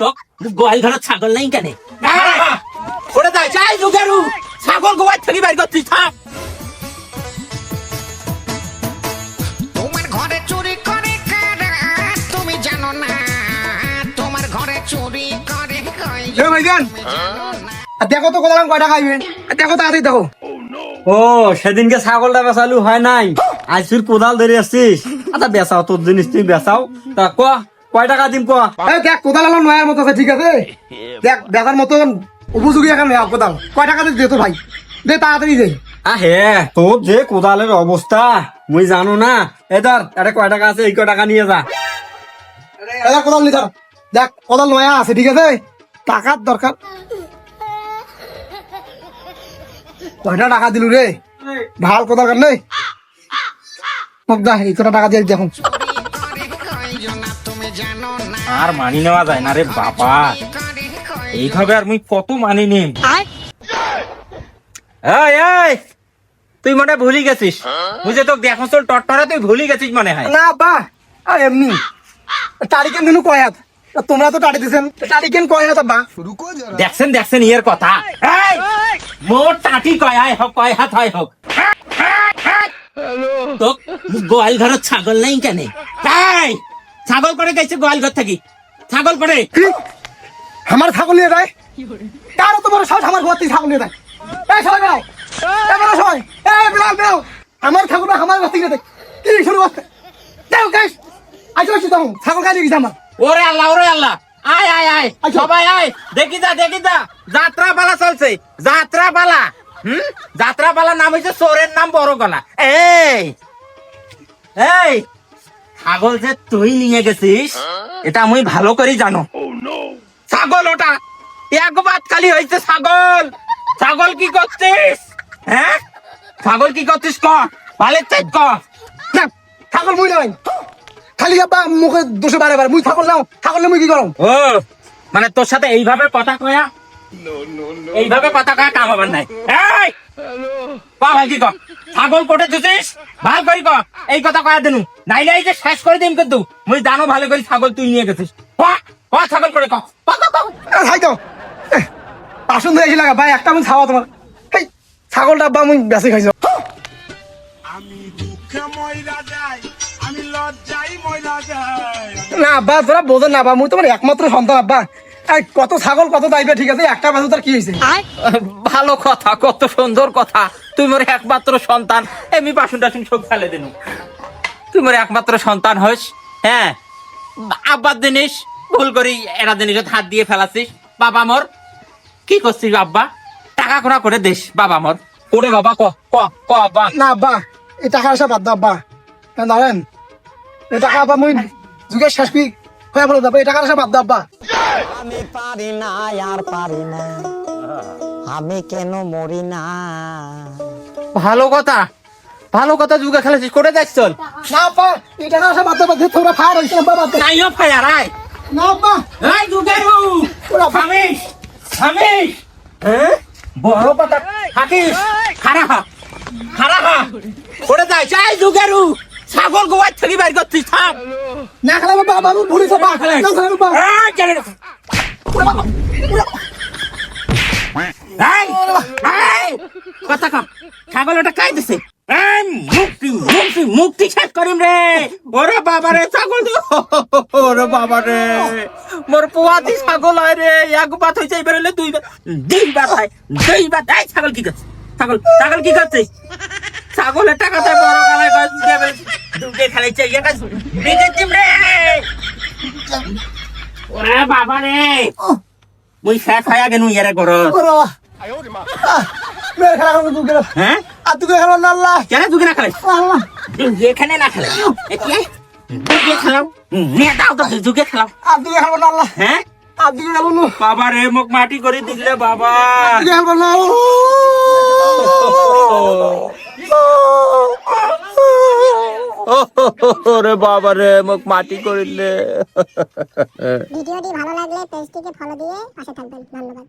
তো গোয়াল ঘরে ছাগল নাই কেন? ওরে যাই যাই জুগেরু ছাগল গোয়াল থেকে বাইর করছিস থাক। তোমার ঘরে চুরি করে কারা তুমি জানো না, তোমার ঘরে চুরি করে ভাইজান দেখো তো কোথাও কয়টা খাইবে, দেখো তাড়াতাড়ি দেখো। ও সেদিনকে ছাগলটা বেচালু হয় নাই, আজ তুই কোদাল ধরে আসছিস। আচ্ছা বেচাও, তোর জিনিস তুই বেচাও। তা কয় টাকা দিম ক? দেখ কোদাল আলো নয়ার মতো আছে, ঠিক আছে দেখ দেখার মতন উপযোগী এখন নয়া কোদাল। কয় টাকা দে তো ভাই, দে তাড়াতাড়ি দে। হে তোর যে কোদালের অবস্থা মুই জানো না। এদার এটা কয় টাকা আছে, এই কয় টাকা নিয়ে যা। দেখ কোদাল নিতে দেখ কোদাল নয়া আছে, ঠিক আছে টাকার দরকার। কয়টা টাকা দিলু রে, ভাল কোদাল কার নেই দা এই কটা টাকা দিয়ে দেখুন। তুমি জানো না, আর মানি নেওয়া যায় না রে বাবা, এইভাবে আর মুই কত মানি নিম। এই এই তুই মনে হয় ভুলি গেছিস, বুঝে তো দেখো চল টট্টরে তুই ভুলি গেছিস মনে হয়। না বা এমনি তারিখেন দিনু কয় হাত, তোমরা তো টাড়ি দিছেন, তারিখেন কয় হাত বা দেখছেন দেখছেন ইয়ের কথা। এই মোর টাটি কয় আয় হোক কয় হাত হয় হোক। তো গোয়াল ঘরে ছাগল নাই কেন? এই ছাগল করে গেছে গোয়াল ঘর থাকি, ছাগল করে। আমার ছাগল নিয়ে যায়, কারো তোমার সব আমার ঘর থেকে ছাগল নিয়ে যায়। এই সবাই বেড়াও, বেড়াও সবাই, বেড়াও বেড়াও, আমার ছাগল আমার ঘর থেকে দেখ কি শুরু করতে যাও গাইস। আজ আসছি তখন ছাগল কাজে গেছে আমার। ওরে আল্লাহ ওরে আল্লাহ, আয় আয় আয় আচ্ছা। সবাই আয়, দেখি যা যাত্রা পালা চলছে, যাত্রা পালা। যাত্রা পালা নাম হয়েছে চোরের নাম বড় গলা। এই এই ছাগল যে তুই নিয়ে গেছিস এটা আমি ভালো করে জানো। ছাগল ওটা একবার খালি হয়েছে ছাগল। ছাগল কি করছিস? হ্যাঁ ছাগল কি করছিস ক, ভালো চাই ক। না, ছাগল মুই নাই, খালি আব্বা মুখে দুশো বারে বারে মুই ছাগল নাও, ছাগল মুই কি করম? ও মানে তোর সাথে এইভাবে কথা কয়া, এইভাবে কথা কয়া কাম হবার নাই। এই পা ভাই কি কর, ছাগল কোটে দিছিস ভাল করি ক, এই কথা কয়া দেনু নাইলে এই যে শেষ করে দিম কিন্তু। মুই জানো ভালো করে ছাগল তুই নিয়ে গেছিস। ছাগল করে ক। খাই তো পাশুন ধরে এসে লাগা ভাই, একটা মুই ছাওয়া তোমার এই ছাগলটা আব্বা মুই বেশি খাইছ। আমি দুঃখে ময়রা যাই, আমি লজ্জাই ময়রা যাই। না আব্বা তোরা বোঝেন না, আব্বা মুই তোমার একমাত্র সন্তান আব্বা। এই কত ছাগল কত দাইবে, ঠিক আছে একটা বাজু তার কি হয়েছে? ভালো কথা, কত সুন্দর কথা। তুই মোর একমাত্র সন্তান, এমনি বাসন টাসন সব ফেলে দিনু। তুই মোর একমাত্র সন্তান হইস, হ্যাঁ আব্বার জিনিস ভুল করি এরা জিনিস হাত দিয়ে ফেলাছিস। বাবা মোর কি করছিস আব্বা, টাকা খোনা করে দিস বাবা মোর করে বাবা ক ক ক আব্বা। না আব্বা এই টাকা আসা বাদ দাও আব্বা, জানেন এই টাকা আব্বা মুই যুগের শেষ কি হয়ে বলে যাবো, এই টাকা আসা বাদ দাও আব্বা। আমি পারি না আর পারি না, আমি কেন মরি না। ভালো কথা, ভালো কথা যুগে খেলেছিস, করে যাচ্ছ চল। না আব্বা এই টাকা আসা বাদ দাও, তোমরা ফায়ার হয়েছে আব্বা বাদ দাও। নাইও ফায়ার আয়। না আব্বা এই যুগেরু থামিস থামিস, হ্যাঁ বড় কথা থাকিস, খারাপ খারাপ করে যাই চাই যুগেরু ছাগল গোয়ার থেকে বাইর করছিস থাম। না খেলা বাবা, বাবু ভুলিস বাবা, না খেলা বাবা। এই, চলে যা। এই, এই, কথা কম, ছাগল ওটা খাই দিছে। এই, মুক্তি মুক্তি মুক্তি শেষ করিম রে। ওরে বাবা রে ছাগল, ওরে বাবা রে মোর পোয়াতি ছাগল হয় রে। একবার হয়েছে এবার হলে দুইবার হয়, দুইবার। এই ছাগল কি করছে, ছাগল ছাগল কি করছে? ছাগলের টাকাতে বড় গালায় গাছ দেবে, দুধে খেলাইছে এটা বিকেছিম রে। ওরে বাবা রে মুই শেষ হয়ে গেনু ইয়ারে করো। মেরে খেলা করবো তুই, হ্যাঁ আর তুই খেলো না আল্লাহ কেন দুগে না খেলাই, আল্লাহ। এখানে না খেলাই, দুগে খেলাও নিয়ে দাও তো, দুগে খেলাও। আর তুই খেলবো না আল্লাহ, হ্যাঁ আর তুই খেলবো না, বাবা রে মুখ মাটি করে দিলে বাবা। তুই খেলবো না। ওরে বাবা রে মুখ মাটি করিলে। ভিডিওটি ভালো লাগলে পেজটিকে ফলো দিয়ে পাশে থাকবেন। ধন্যবাদ।